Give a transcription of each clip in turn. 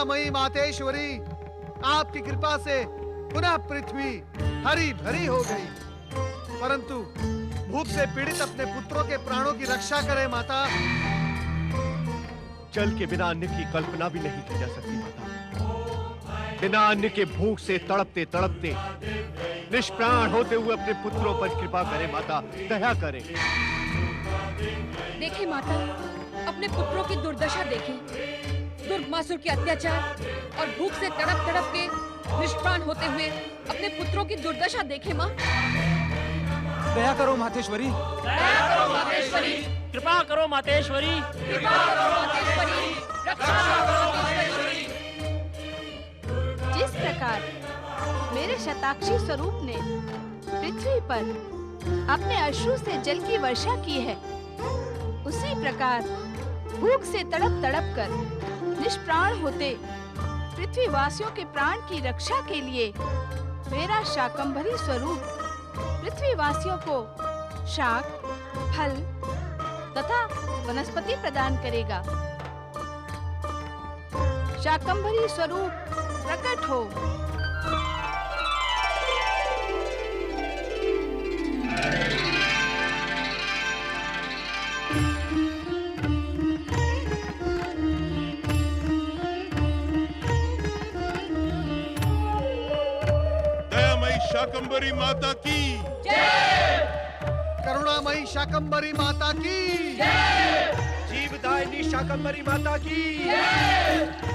करुणामयी मातेश्वरी, आपकी कृपा से पुनः पृथ्वी हरी भरी हो गई, परंतु भूख से पीड़ित अपने पुत्रों के प्राणों की रक्षा करे माता। जल के बिना अन्न की कल्पना भी नहीं की जा सकती माता। बिना अन्न के भूख से तड़पते तड़पते निष्प्राण होते हुए अपने पुत्रों पर कृपा करे माता, दया करे। देखे माता, अपने पुत्रों की दुर्दशा देखे, दुर्गमासुर के अत्याचार और भूख से तड़प तड़प के निष्प्राण होते हुए अपने पुत्रों की दुर्दशा देखे माँ। दया करो मातेश्वरी, दया करो मातेश्वरी, कृपा करो मातेश्वरी, कृपा करो मातेश्वरी, रक्षा करो मातेश्वरी। जिस प्रकार मेरे शताक्षी स्वरूप ने पृथ्वी पर अपने अश्रु से जल की वर्षा की है, उसी प्रकार भूख से तड़प तड़प कर निष्प्राण होते पृथ्वीवासियों के प्राण की रक्षा के लिए मेरा शाकंभरी स्वरूप पृथ्वीवासियों को शाक, फल तथा वनस्पति प्रदान करेगा। शाकंभरी स्वरूप प्रकट हो। शाकंभरी माता की जय। करुणामयी शाकंभरी माता की जय। जीवदायिनी शाकंभरी माता की जय।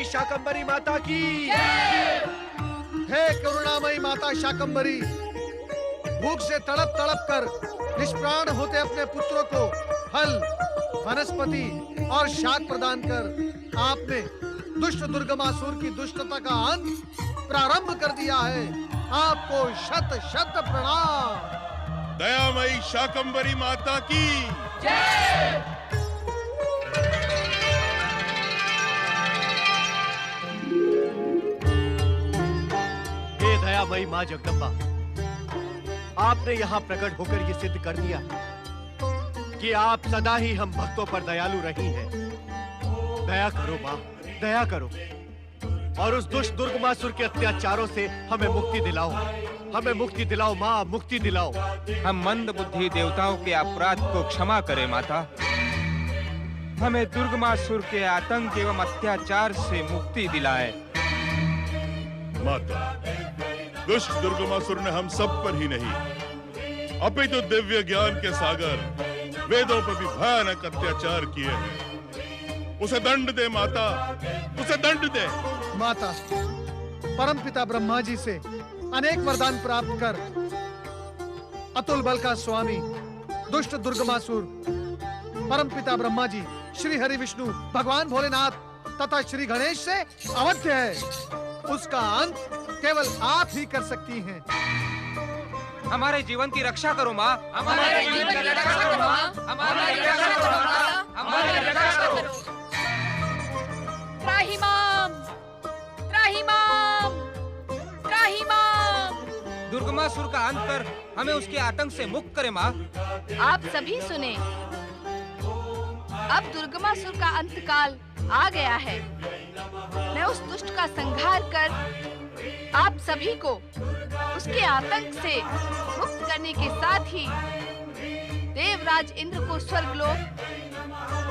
शाकंभरी माता की जय। हे करुणामयी माता शाकंभरी, भूख से तड़प तड़प कर निष्प्राण होते अपने पुत्रों को फल, वनस्पति और शाक प्रदान कर आपने दुष्ट दुर्गमासुर की दुष्टता का अंत प्रारंभ कर दिया है। आपको शत शत प्रणाम। दयामयी शाकंभरी माता की जय। दयामयी माँ जगदम्बा, आपने यहाँ प्रकट होकर ये सिद्ध कर दिया कि आप सदा ही हम भक्तों पर दयालु रही हैं। दया करो माँ, दया करो और उस दुष्ट दुर्गमासुर के अत्याचारों से हमें मुक्ति दिलाओ। हमें मुक्ति दिलाओ माँ, मुक्ति दिलाओ। हम मंद बुद्धि देवताओं के अपराध को क्षमा करें माता। हमें दुर्गमासुर के आतंक एवं अत्याचार से मुक्ति दिलाए। माता, दुष्ट दुर्गमासुर ने हम सब पर ही नहीं अपितु दिव्य ज्ञान के सागर वेदों पर भी भयानक अत्याचार किए हैं। उसे दंड दे माता, उसे दंड दे। माता, परमपिता ब्रह्मा जी से अनेक वरदान प्राप्त कर अतुल बल का स्वामी दुष्ट दुर्गमासुर परमपिता ब्रह्मा जी, श्री हरि विष्णु, भगवान भोलेनाथ तथा श्री गणेश से अवध्य है। उसका अंत केवल आप ही कर सकती हैं। हमारे जीवन की रक्षा करो माँ, हमारे जीवन की रक्षा करो माँ, हमारी रक्षा करो माता, हमारी रक्षा करो। त्राहिमाम, त्राहिमाम, त्राहिमाम। दुर्गमासुर का अंत कर हमें उसके आतंक से मुक्त करे माँ। आप सभी सुने, अब दुर्गमासुर का अंतकाल आ गया है। मैं उस दुष्ट का संहार कर आप सभी को उसके आतंक से मुक्त करने के साथ ही देवराज इंद्र को स्वर्गलोक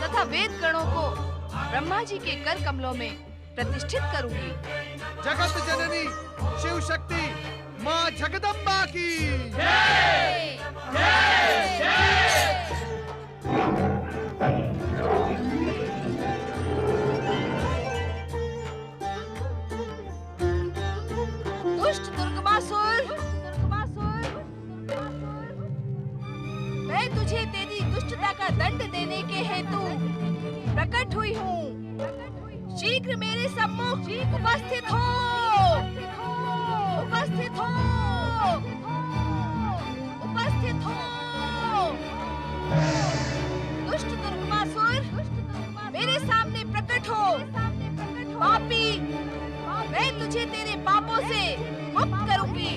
तथा वेद गणों को ब्रह्मा जी के कर कमलों में प्रतिष्ठित करूंगी। जगत जननी शिव शक्ति माँ जगदम्बा की जय! जय! जय! दुष्ट दुर्गमासुर, मैं तुझे तेरी दुष्टता का दंड देने के हेतु प्रकट हुई हूँ। शीघ्र मेरे सम्मुख उपस्थित हो, उपस्थित हो, उपस्थित हो। दुष्ट दुर्गमासुर, मेरे सामने प्रकट हो। पापी, मैं तुझे तेरे पापों से मुक्त करूंगी।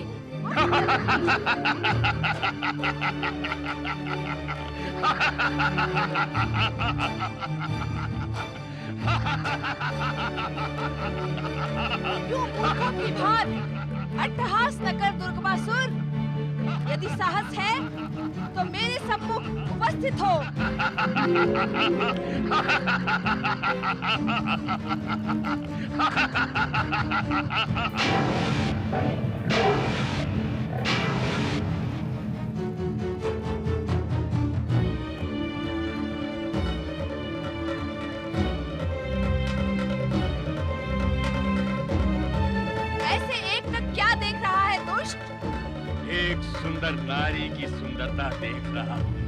यूं मूर्खों की भांति अट्टहास न कर दुर्गमासुर। यदि साहस है तो मेरे सम्मुख उपस्थित हो। ऐसे एक टक क्या देख रहा है दुष्ट? एक सुंदर नारी की सुंदरता देख रहा हूं।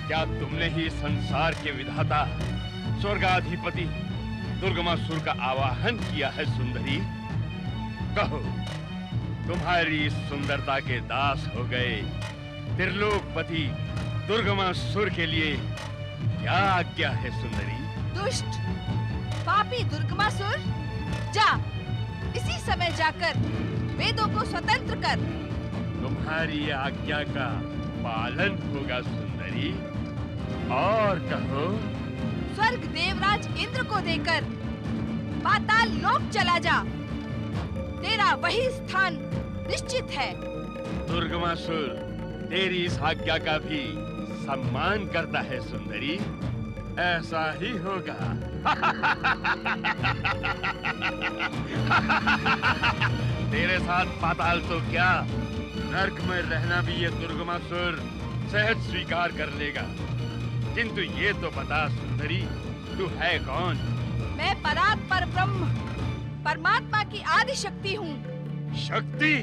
क्या तुमने ही संसार के विधाता स्वर्गाधिपति दुर्गमासुर का आवाहन किया है सुंदरी? कहो, तुम्हारी इस सुंदरता के दास हो गए त्रिलोकपति दुर्गमासुर के लिए क्या आज्ञा है सुंदरी? दुष्ट पापी दुर्गमासुर, जा इसी समय जाकर वेदों को स्वतंत्र कर। तुम्हारी आज्ञा का पालन होगा सुंदरी। और कहो। स्वर्ग देवराज इंद्र को देकर पाताल लोक चला जा। तेरा वही स्थान निश्चित है। दुर्गमासुर तेरी इस आज्ञा का भी सम्मान करता है सुंदरी। ऐसा ही होगा। तेरे साथ पाताल तो क्या, नर्क में रहना भी ये दुर्गमासुर सहज स्वीकार कर लेगा। किंतु ये तो बता सुंदरी, तू है कौन? मैं परात्पर ब्रह्म परमात्मा की आदि शक्ति हूँ। शक्ति?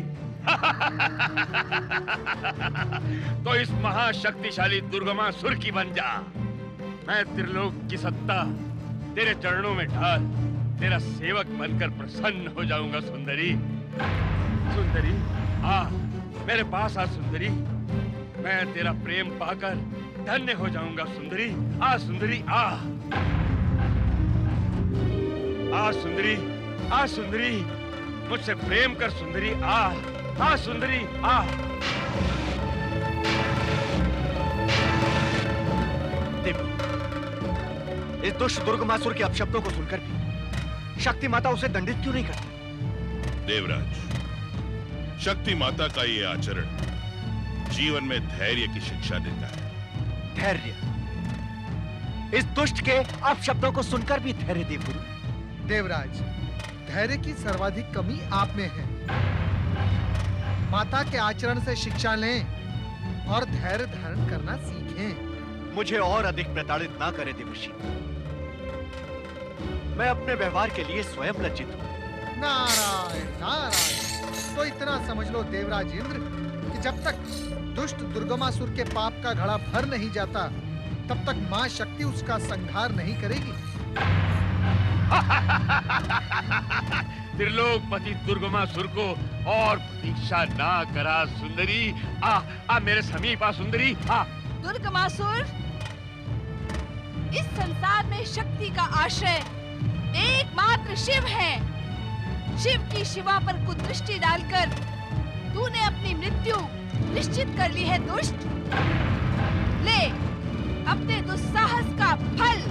तो इस महाशक्तिशाली दुर्गमासुर की बन जा। मैं त्रिलोक की सत्ता तेरे चरणों में ढाल तेरा सेवक बनकर प्रसन्न हो जाऊंगा सुंदरी। सुंदरी आ, मेरे पास आ सुंदरी। मैं तेरा प्रेम पाकर धन्य हो जाऊंगा सुंदरी। आ सुंदरी आ। आ सुंदरी, आ सुंदरी, मुझसे प्रेम कर सुंदरी। आ, आ सुंदरी आ। इस दुष्ट दुर्गमासुर के अपशब्दों को सुनकर भी शक्ति माता उसे दंडित क्यों नहीं करती? देवराज, शक्ति माता का ये आचरण जीवन में धैर्य की शिक्षा देता है। धैर्य? इस दुष्ट के अपशब्दों को सुनकर भी धैर्य दे गुरु। देवराज, धैर्य की सर्वाधिक कमी आप में है। माता के आचरण से शिक्षा लें और धैर्य धारण करना सीखें। मुझे और अधिक प्रताड़ित ना करें देवर्षि। मैं अपने व्यवहार के लिए स्वयं लज्जित हूँ। नारायण नारायण। तो इतना समझ लो देवराज इंद्र कि जब तक दुष्ट दुर्गमासुर के पाप का घड़ा भर नहीं जाता, तब तक माँ शक्ति उसका संहार नहीं करेगी। त्रिलोकपति दुर्गमासुर को और प्रतीक्षा ना करा सुंदरी। आ, आ मेरे समीप आ सुंदरी। आ। दुर्गमासुर, इस संसार में शक्ति का आश्रय एकमात्र शिव है। शिव की शिवा पर कुदृष्टि डालकर तूने अपनी मृत्यु निश्चित कर ली है दुष्ट। ले अपने दुस्साहस का फल।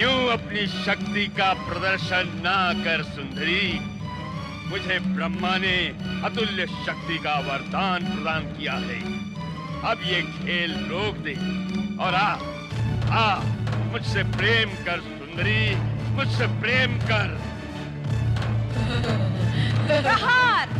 क्यों अपनी शक्ति का प्रदर्शन ना कर सुंदरी? मुझे ब्रह्मा ने अतुल्य शक्ति का वरदान प्रदान किया है। अब ये खेल रोक दे और आ मुझसे प्रेम कर सुंदरी, मुझसे प्रेम कर। प्रहार।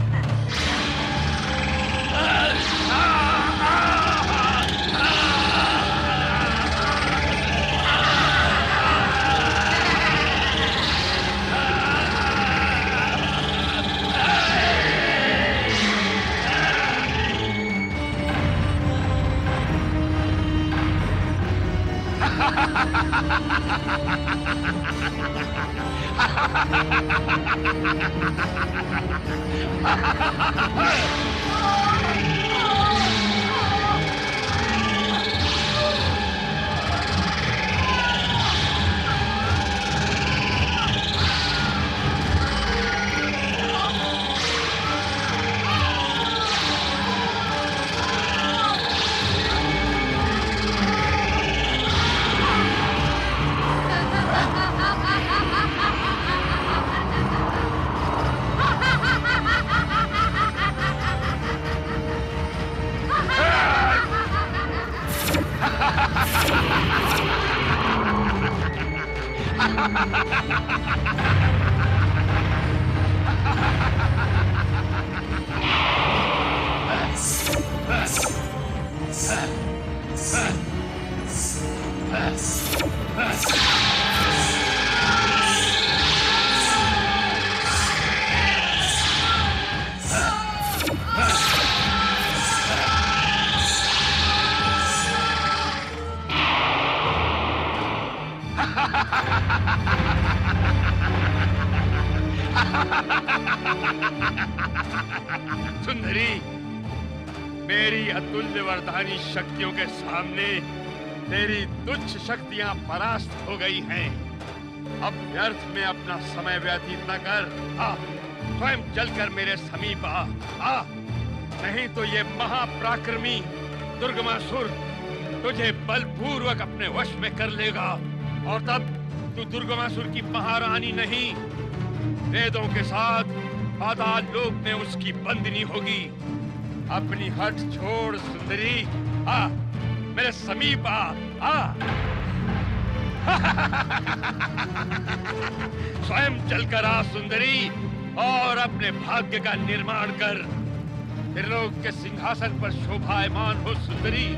सुंदरी, मेरी अतुल्य वरदानी शक्तियों के सामने तेरी तुच्छ शक्तियां परास्त हो गई हैं। अब व्यर्थ में अपना समय व्यतीत न कर। स्वयं चलकर मेरे समीप आ। नहीं तो ये महापराक्रमी दुर्गमासुर तुझे बलपूर्वक अपने वश में कर लेगा और तब तू दुर्गमासुर की महारानी नहीं, वेदों के साथ पाताल लोक में उसकी बंदिनी होगी। अपनी हट छोड़ सुंदरी, मेरे समीप आ। स्वयं चलकर आ सुंदरी और अपने भाग्य का निर्माण कर। त्रिलोक के सिंहासन पर शोभायमान हो सुंदरी,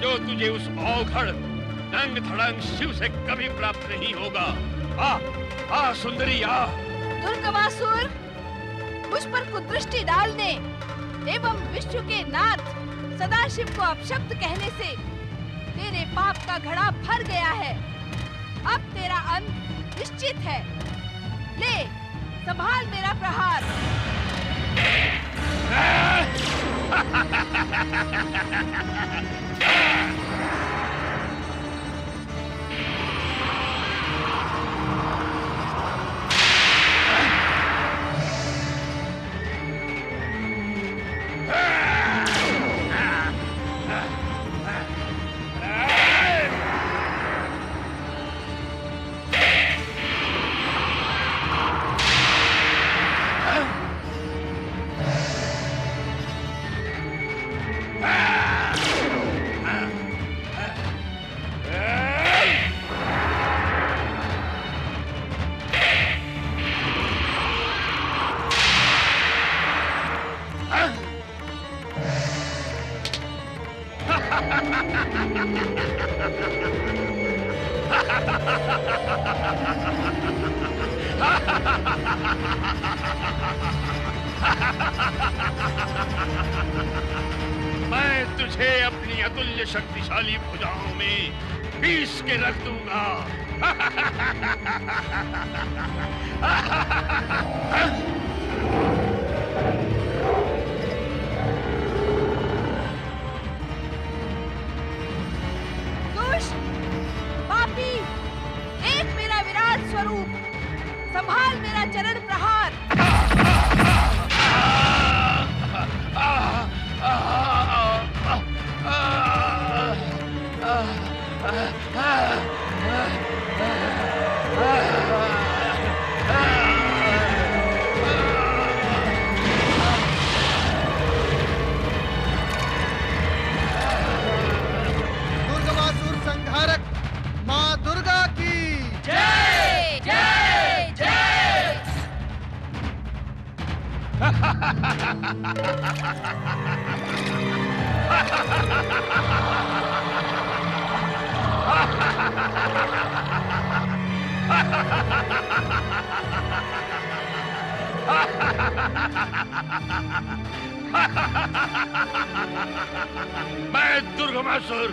जो तुझे उस औघड़ नंग धड़ंग शिव से कभी प्राप्त नहीं होगा। आ सुंदरी आ। दुर्गमासुर, मुझ पर कुदृष्टि डालने एवं विश्व के नाथ सदाशिव को अपशब्द कहने से तेरे पाप का घड़ा भर गया है। अब तेरा अंत निश्चित है। ले संभाल मेरा प्रहार। मैं तुझे अपनी अतुल्य शक्तिशाली भुजाओं में पीस के रख दूंगा। दुष्ट, पापी, देख मेरा विराट स्वरूप, संभाल मेरा चरण प्रहार। दुर्गमासुर संहारक माँ दुर्गा की जय जय जय। मैं दुर्गमासुर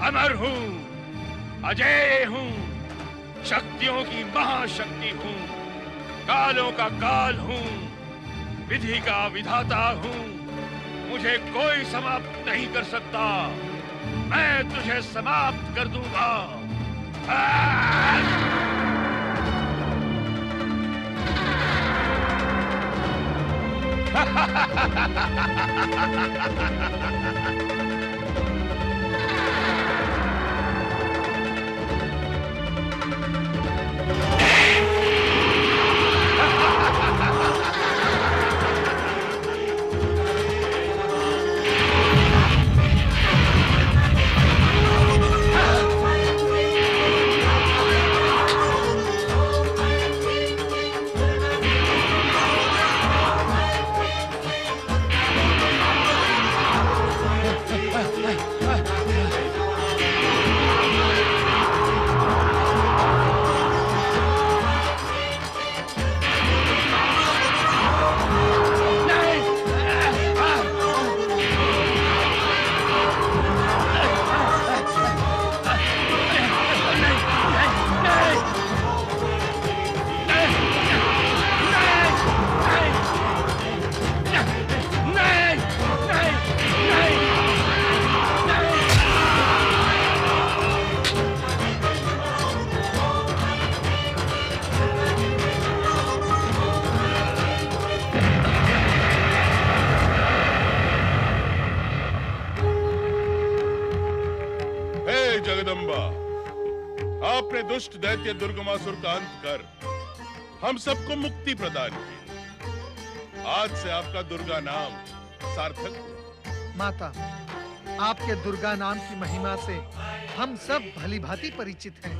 अमर हूँ, अजय हूँ, शक्तियों की महाशक्ति हूँ, कालों का काल हूँ, विधि का विधाता हूँ। मुझे कोई समाप्त नहीं कर सकता। मैं तुझे समाप्त कर दूंगा। जगदम्बा, आपने दुष्ट दैत्य दुर्गमासुर का अंत कर हम सबको मुक्ति प्रदान की। आज से आपका दुर्गा नाम सार्थक हुआ। माता, आपके दुर्गा नाम की महिमा से हम सब भली भांति परिचित हैं।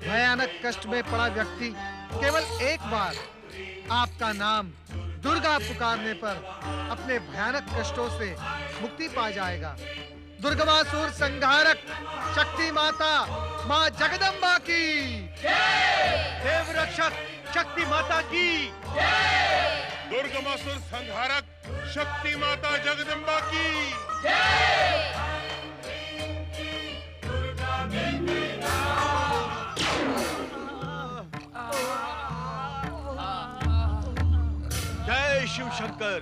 भयानक कष्ट में पड़ा व्यक्ति केवल एक बार आपका नाम दुर्गा पुकारने पर अपने भयानक कष्टों से मुक्ति पा जाएगा। दुर्गमासुर संहारक शक्ति माता माँ जगदम्बा की देव रक्षक शक्ति माता की। दुर्गमासुर संहारक शक्ति माता जगदम्बा की। जय शिव शंकर।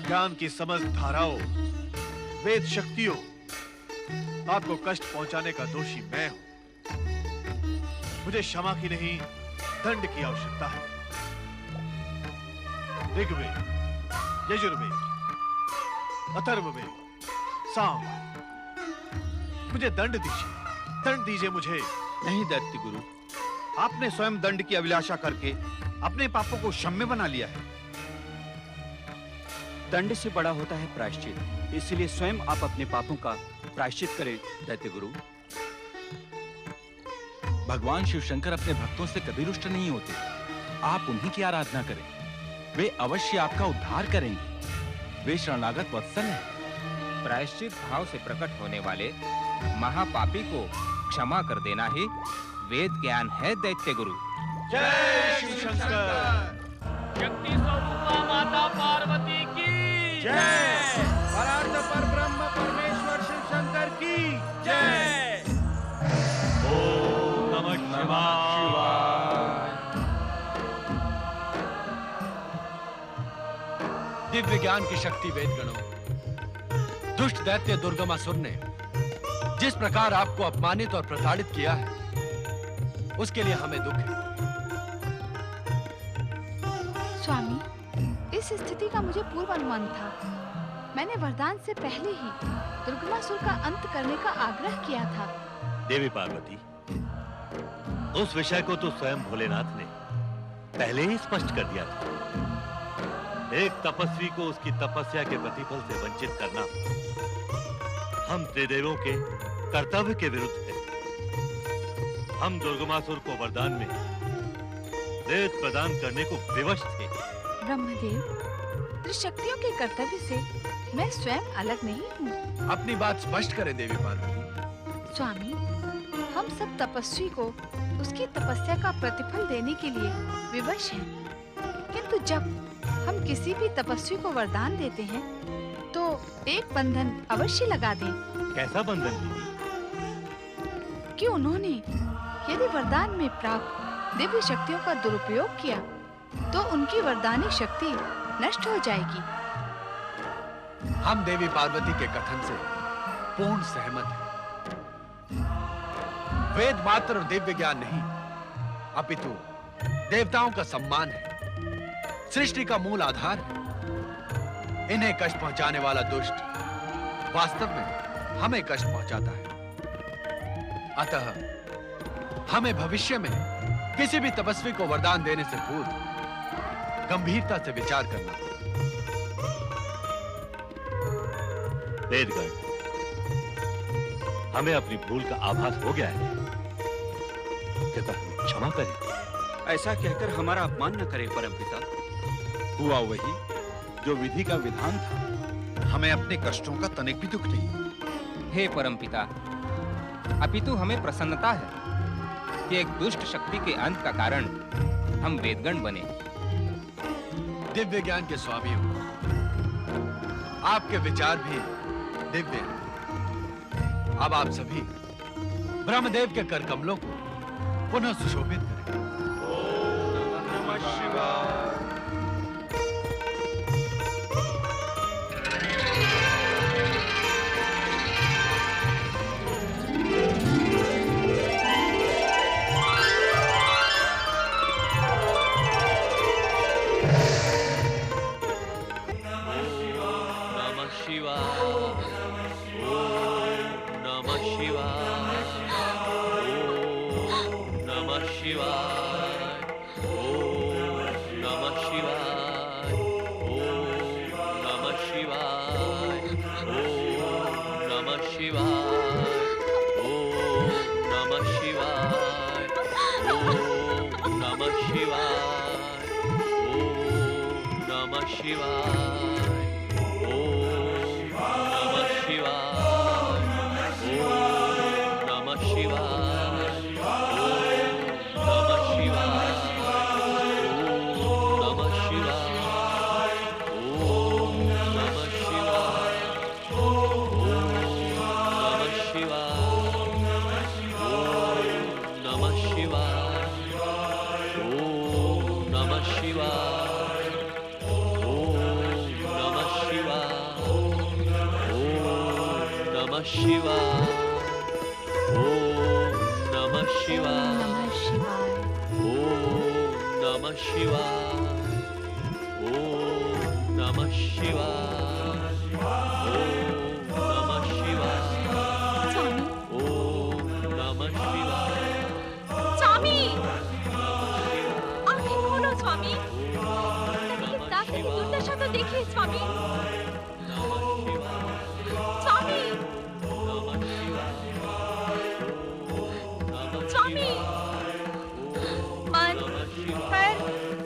ज्ञान की समस्त धाराओं, वेद शक्तियों, आपको कष्ट पहुंचाने का दोषी मैं हूं। मुझे क्षमा की नहीं, दंड की आवश्यकता है। ऋग्वेद, यजुर्वेद, अथर्ववेद, सामवेद, मुझे दंड दीजिए मुझे। नहीं दैत्य गुरु, आपने स्वयं दंड की अभिलाषा करके अपने पापों को क्षम्य बना लिया है। दंड से बड़ा होता है प्रायश्चित, इसलिए स्वयं आप अपने पापों का प्रायश्चित करें दैत्य गुरु। भगवान शिव शंकर अपने भक्तों से कभी रुष्ट नहीं होते। आप उन्हीं की आराधना करें, वे अवश्य आपका उद्धार करेंगे। वे शरणागत वत्सल हैं। प्रायश्चित भाव से प्रकट होने वाले महापापी को क्षमा कर देना ही वेद ज्ञान है दैत्य गुरु। जय शिव शंकर। शक्ति स्वरूपा माता पार्वती की जय। परार्थ पर ब्रह्म परमेश्वर शिव शंकर की जय। ओम नमः शिवाय। दिव्य ज्ञान की शक्ति वेदगणों, दुष्ट दैत्य दुर्गमासुर ने जिस प्रकार आपको अपमानित और प्रताड़ित किया है, उसके लिए हमें दुख है। स्वामी, इस स्थिति का मुझे पूर्व अनुमान था। मैंने वरदान से पहले ही दुर्गमासुर का अंत करने का आग्रह किया था। देवी पार्वती, उस विषय को तो स्वयं भोलेनाथ ने पहले ही स्पष्ट कर दिया था। एक तपस्वी को उसकी तपस्या के प्रतिफल से वंचित करना हम त्रिदेवों के कर्तव्य के विरुद्ध है। हम दुर्गमासुर को वरदान में वेद प्रदान करने को विवश थे। ब्रह्मदेव, त्रिशक्तियों के कर्तव्य से मैं स्वयं अलग नहीं हूँ। अपनी बात स्पष्ट करें देवी पार्वती। स्वामी, हम सब तपस्वी को उसकी तपस्या का प्रतिफल देने के लिए विवश हैं। किंतु जब हम किसी भी तपस्वी को वरदान देते हैं, तो एक बंधन अवश्य लगा दें। कैसा बंधन दीदी? कि उन्होंने यदि वरदान में प्राप्त दिव्य शक्तियों का दुरुपयोग किया, तो उनकी वरदानी शक्ति नष्ट हो जाएगी। हम देवी पार्वती के कथन से पूर्ण सहमत हैं। वेद मात्र और दिव्य ज्ञान नहीं, अपितु देवताओं का सम्मान है, सृष्टि का मूल आधार है। इन्हें कष्ट पहुंचाने वाला दुष्ट वास्तव में हमें कष्ट पहुंचाता है। अतः हमें भविष्य में किसी भी तपस्वी को वरदान देने से पूर्व गंभीरता से विचार करना होगा। वेदगण, हमें अपनी भूल का आभास हो गया है। कृपया हमें क्षमा करें। ऐसा कहकर हमारा अपमान न करें परमपिता। हुआ वही जो विधि का विधान था। हमें अपने कष्टों का तनिक भी दुख नहीं। हे परमपिता, अपितु हमें प्रसन्नता है कि एक दुष्ट शक्ति के अंत का कारण हम वेदगण बने। दिव्य ज्ञान के स्वामी हो, आपके विचार भी दिव्य हैं। अब आप सभी ब्रह्मदेव के कर कमलों को पुनः सुशोभित करें। नमः शिवाय।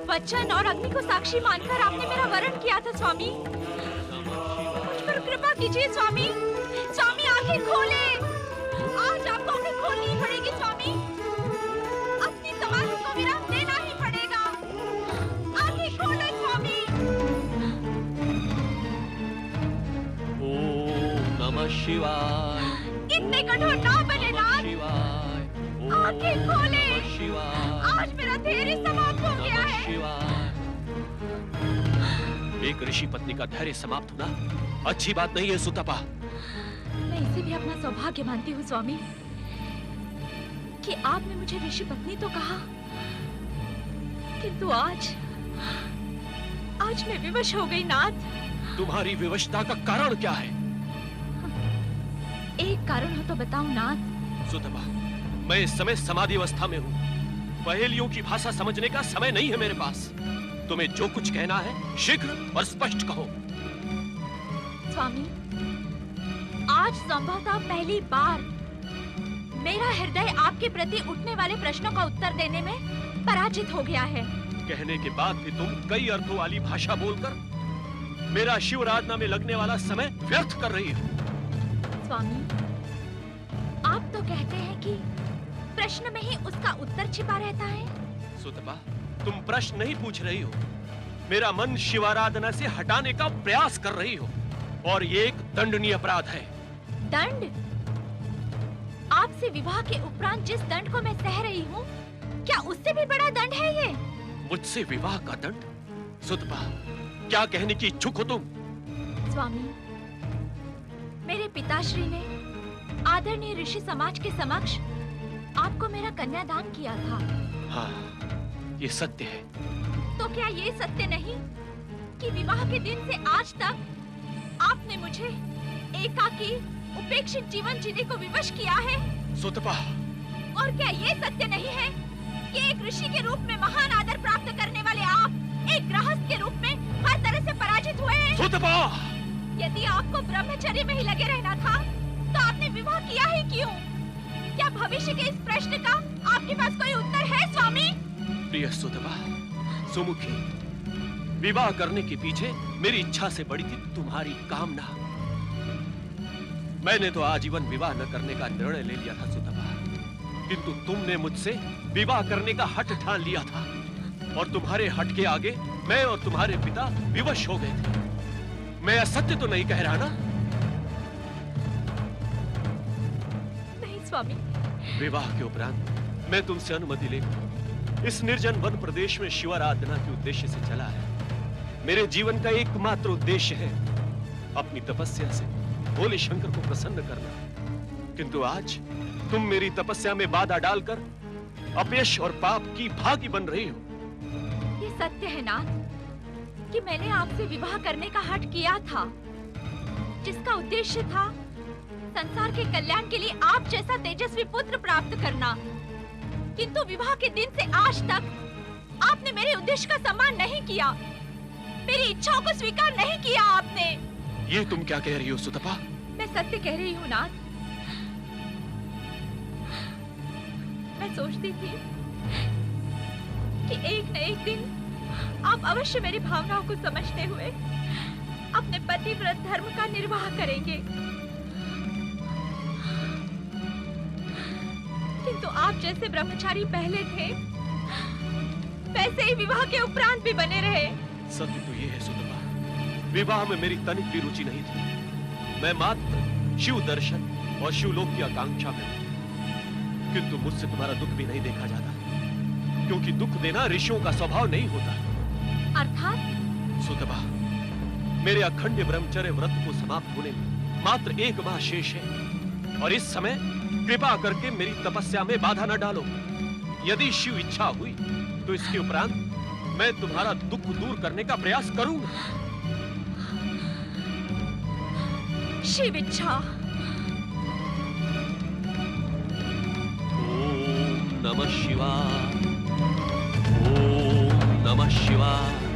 वचन और अग्नि को साक्षी मानकर आपने मेरा वरण किया था स्वामी। मुझ पर कृपा कीजिए स्वामी। स्वामी आंखें खोले, आज आपको आंखें खोलना करनी ही पड़ेगी स्वामी। अपनी समाधि को विराम देना ही पड़ेगा। आंखें खोलो स्वामी। ओम नमः शिवाय। इतने कठोर ना बने नाथ। शिवाय। आंखें खोले। शिवाय। आज मेरा धैर्य समाप्त हो गया है। एक ऋषि पत्नी का धैर्य समाप्त होना अच्छी बात नहीं है सुतपा। मैं इसे भी अपना सौभाग्य मानती हूँ स्वामी कि आपने मुझे ऋषि पत्नी तो कहा, किंतु आज मैं विवश हो गई नाथ। तुम्हारी विवशता का कारण क्या है? एक कारण हो तो बताऊं नाथ। सुतपा, मैं इस समय समाधि अवस्था में हूँ। पहेलियों की भाषा समझने का समय नहीं है मेरे पास। तुम्हें जो कुछ कहना है शीघ्र और स्पष्ट कहो। स्वामी, आज संभवतः पहली बार मेरा हृदय आपके प्रति उठने वाले प्रश्नों का उत्तर देने में पराजित हो गया है। कहने के बाद भी तुम कई अर्थों वाली भाषा बोलकर मेरा शिव आराधना में लगने वाला समय व्यर्थ कर रही हो। स्वामी, आप तो कहते हैं कि प्रश्न में ही उसका उत्तर छिपा रहता है। सुतपा, तुम प्रश्न नहीं पूछ रही हो, मेरा मन शिवाराधना से हटाने का प्रयास कर रही हो, और ये एक दंडनीय अपराध है। दंड? आपसे विवाह के उपरांत जिस दंड को मैं सह रही हूँ, क्या उससे भी बड़ा दंड है ये? मुझसे विवाह का दंड? सुतपा, क्या कहने की इच्छुक हो तुम? स्वामी, मेरे पिताश्री ने आदरणीय ऋषि समाज के समक्ष आपको मेरा कन्यादान किया था। हाँ, ये सत्य है। तो क्या ये सत्य नहीं कि विवाह के दिन से आज तक आपने मुझे एकाकी उपेक्षित जीवन जीने को विवश किया है? सुतपा, और क्या ये सत्य नहीं है कि एक ऋषि के रूप में महान आदर प्राप्त करने वाले आप एक गृहस्थ के रूप में हर तरह से पराजित हुए हैं? सुतपा! यदि आपको ब्रह्मचर्य में ही लगे रहना था, तो आपने विवाह किया ही क्यों? क्या भविष्य के इस प्रश्न का आपके पास कोई उत्तर है स्वामी? प्रिय सुतपा, सुमुखी, विवाह करने के पीछे मेरी इच्छा से बड़ी थी तुम्हारी कामना। मैंने तो आजीवन विवाह न करने का निर्णय ले लिया था सुतपा, किंतु तुमने मुझसे विवाह करने का हठ ठान लिया था, और तुम्हारे हठ के आगे मैं और तुम्हारे पिता विवश हो गए थे। मैं असत्य तो नहीं कह रहा ना? नहीं स्वामी। विवाह के उपरांत मैं तुमसे अनुमति लेकर इस निर्जन वन प्रदेश में शिवाराधना के उद्देश्य से चला है। मेरे जीवन का एकमात्र उद्देश्य है अपनी तपस्या से भोले शंकर को प्रसन्न करना, किंतु आज तुम मेरी तपस्या में बाधा डालकर अपयश और पाप की भागी बन रही हो। ये सत्य है नाथ कि मैंने आपसे विवाह करने का हठ किया था, जिसका उद्देश्य था संसार के कल्याण के लिए आप जैसा तेजस्वी पुत्र प्राप्त करना, किंतु विवाह के दिन से आज तक आपने मेरे उद्देश्य का सम्मान नहीं किया, मेरी इच्छाओं को स्वीकार नहीं किया आपने। ये तुम क्या कह रही हो सुतपा? मैं सत्य कह रही हूँ नाथ। मैं सोचती थी कि एक न एक दिन आप अवश्य मेरी भावनाओं को समझते हुए अपने पतिव्रत धर्म का निर्वाह करेंगे, किंतु आप जैसे ब्रह्मचारी पहले थे, वैसे ही विवाह के उपरांत भी बने रहे। सत्य तो ये है सुतपा, विवाह में मेरी तनिक भी रुचि नहीं थी। मैं मात्र शिव दर्शन और शिवलोक की आकांक्षा में हूं, किंतु मुझसे तुम्हारा दुख भी नहीं देखा जाता, क्योंकि दुख देना ऋषियों का स्वभाव नहीं होता। अर्थात? सुतपा, मेरे अखंड ब्रह्मचर्य व्रत को समाप्त होने में मात्र 1 माह शेष है, और इस समय कृपा करके मेरी तपस्या में बाधा न डालो। यदि शिव इच्छा हुई तो इसके उपरांत मैं तुम्हारा दुख दूर करने का प्रयास करूंगा। शिव इच्छा? ओम नमः शिवाय। ओम नमः शिवाय।